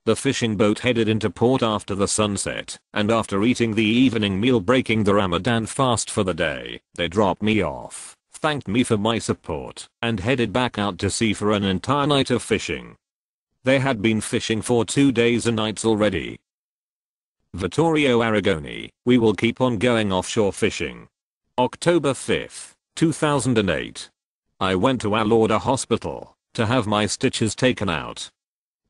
The fishing boat headed into port after the sunset, and after eating the evening meal breaking the Ramadan fast for the day, they dropped me off, thanked me for my support, and headed back out to sea for an entire night of fishing. They had been fishing for 2 days and nights already. Vittorio Aragoni, we will keep on going offshore fishing. October 5th, 2008. I went to Al Orda Hospital to have my stitches taken out.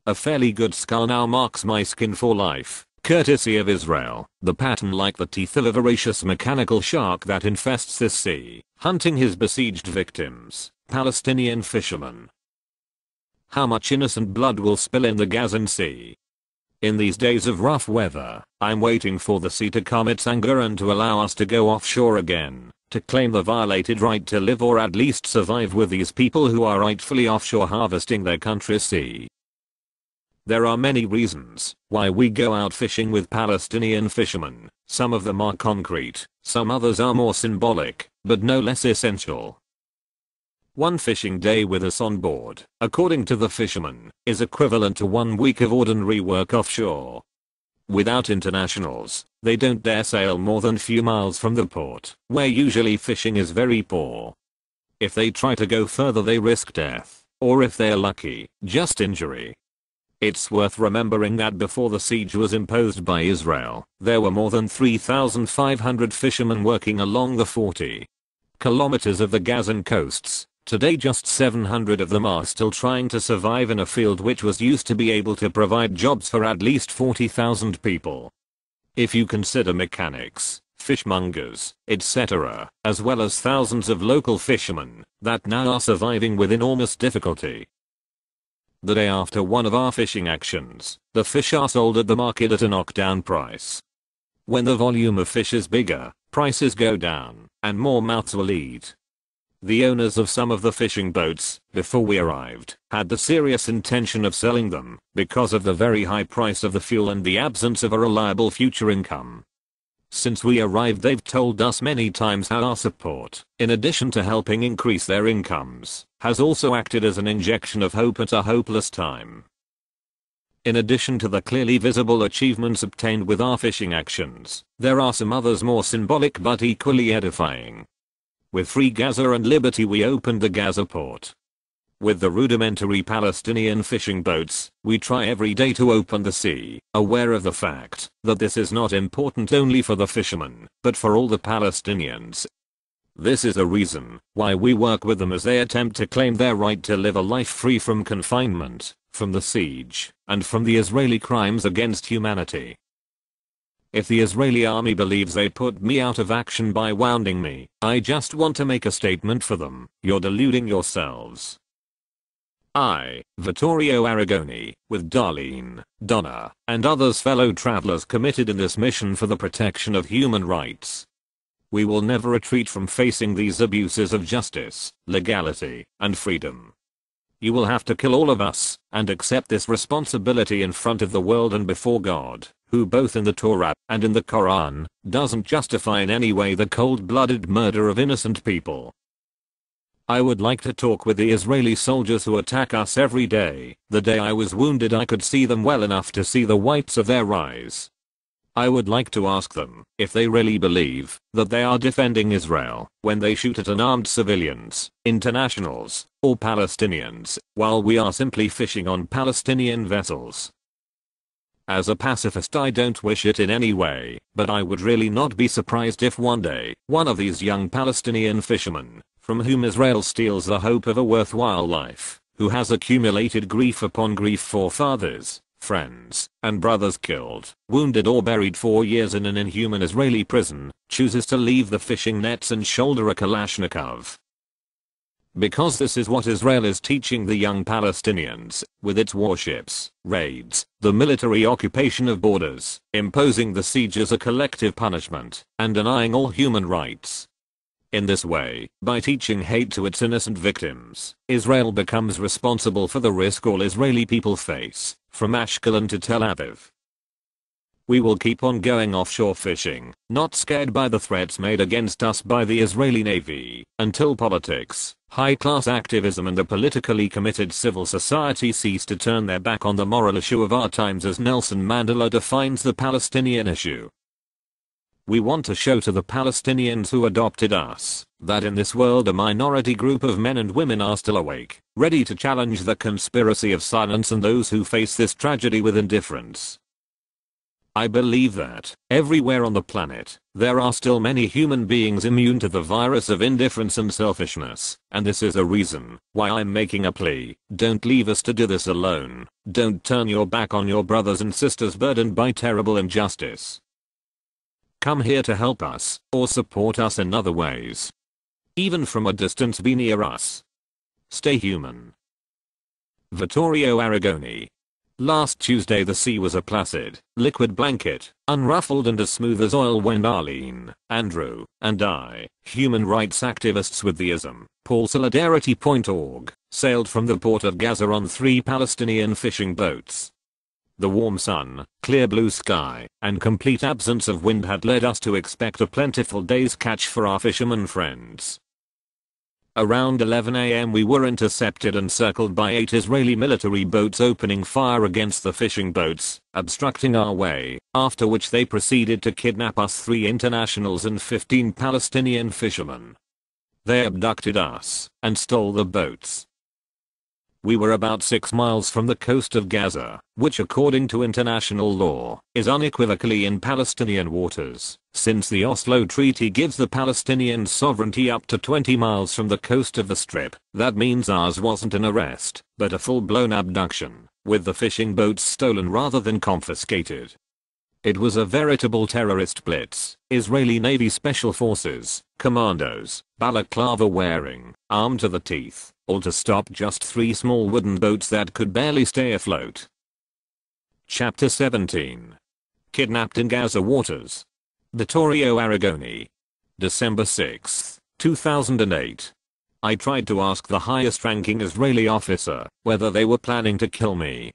A fairly good scar now marks my skin for life, courtesy of Israel, the pattern like the teeth of a voracious mechanical shark that infests this sea, hunting his besieged victims, Palestinian fishermen. How much innocent blood will spill in the Gazan Sea? In these days of rough weather, I'm waiting for the sea to calm its anger and to allow us to go offshore again, to claim the violated right to live or at least survive with these people who are rightfully offshore harvesting their country's sea. There are many reasons why we go out fishing with Palestinian fishermen. Some of them are concrete, some others are more symbolic, but no less essential. One fishing day with us on board, according to the fisherman, is equivalent to 1 week of ordinary work offshore. Without internationals, they don't dare sail more than few miles from the port, where usually fishing is very poor. If they try to go further they risk death, or if they are lucky, just injury. It's worth remembering that before the siege was imposed by Israel, there were more than 3,500 fishermen working along the 40 kilometers of the Gazan coasts. Today just 700 of them are still trying to survive in a field which was used to be able to provide jobs for at least 40,000 people. If you consider mechanics, fishmongers, etc., as well as thousands of local fishermen that now are surviving with enormous difficulty. The day after one of our fishing actions, the fish are sold at the market at a knockdown price. When the volume of fish is bigger, prices go down, and more mouths will eat. The owners of some of the fishing boats, before we arrived, had the serious intention of selling them, because of the very high price of the fuel and the absence of a reliable future income. Since we arrived they've told us many times how our support, in addition to helping increase their incomes, has also acted as an injection of hope at a hopeless time. In addition to the clearly visible achievements obtained with our fishing actions, there are some others more symbolic but equally edifying. With Free Gaza and Liberty we opened the Gaza port. With the rudimentary Palestinian fishing boats, we try every day to open the sea, aware of the fact that this is not important only for the fishermen, but for all the Palestinians. This is the reason why we work with them as they attempt to claim their right to live a life free from confinement, from the siege, and from the Israeli crimes against humanity. If the Israeli army believes they put me out of action by wounding me, I just want to make a statement for them: you're deluding yourselves. I, Vittorio Aragoni, with Darlene, Donna, and others fellow travelers committed in this mission for the protection of human rights. We will never retreat from facing these abuses of justice, legality, and freedom. You will have to kill all of us, and accept this responsibility in front of the world and before God, who both in the Torah and in the Quran, doesn't justify in any way the cold-blooded murder of innocent people. I would like to talk with the Israeli soldiers who attack us every day. The day I was wounded I could see them well enough to see the whites of their eyes. I would like to ask them if they really believe that they are defending Israel when they shoot at unarmed civilians, internationals, or Palestinians, while we are simply fishing on Palestinian vessels. As a pacifist I don't wish it in any way, but I would really not be surprised if one day, one of these young Palestinian fishermen, from whom Israel steals the hope of a worthwhile life, who has accumulated grief upon grief for fathers, friends, and brothers killed, wounded or buried for years in an inhuman Israeli prison, chooses to leave the fishing nets and shoulder a Kalashnikov. Because this is what Israel is teaching the young Palestinians, with its warships, raids, the military occupation of borders, imposing the siege as a collective punishment, and denying all human rights. In this way, by teaching hate to its innocent victims, Israel becomes responsible for the risk all Israeli people face, from Ashkelon to Tel Aviv. We will keep on going offshore fishing, not scared by the threats made against us by the Israeli Navy, until politics, high-class activism and a politically committed civil society cease to turn their back on the moral issue of our times, as Nelson Mandela defines the Palestinian issue. We want to show to the Palestinians who adopted us that in this world a minority group of men and women are still awake, ready to challenge the conspiracy of silence and those who face this tragedy with indifference. I believe that, everywhere on the planet, there are still many human beings immune to the virus of indifference and selfishness, and this is a reason why I'm making a plea. Don't leave us to do this alone. Don't turn your back on your brothers and sisters burdened by terrible injustice. Come here to help us, or support us in other ways. Even from a distance, be near us. Stay human. Vittorio Arrigoni. Last Tuesday the sea was a placid, liquid blanket, unruffled and as smooth as oil when Arlene, Andrew, and I, human rights activists with the ISM, Paul Solidarity.org, sailed from the port of Gaza on 3 Palestinian fishing boats. The warm sun, clear blue sky, and complete absence of wind had led us to expect a plentiful day's catch for our fisherman friends. Around 11 a.m. we were intercepted and circled by 8 Israeli military boats opening fire against the fishing boats, obstructing our way, after which they proceeded to kidnap us 3 internationals and 15 Palestinian fishermen. They abducted us and stole the boats. We were about 6 miles from the coast of Gaza, which according to international law, is unequivocally in Palestinian waters, since the Oslo Treaty gives the Palestinians sovereignty up to 20 miles from the coast of the Strip. That means ours wasn't an arrest, but a full-blown abduction, with the fishing boats stolen rather than confiscated. It was a veritable terrorist blitz. Israeli Navy Special Forces, commandos, balaclava wearing, armed to the teeth, all to stop just 3 small wooden boats that could barely stay afloat. Chapter 17. Kidnapped in Gaza waters. Vittorio Arrigoni. December 6, 2008. I tried to ask the highest ranking Israeli officer whether they were planning to kill me,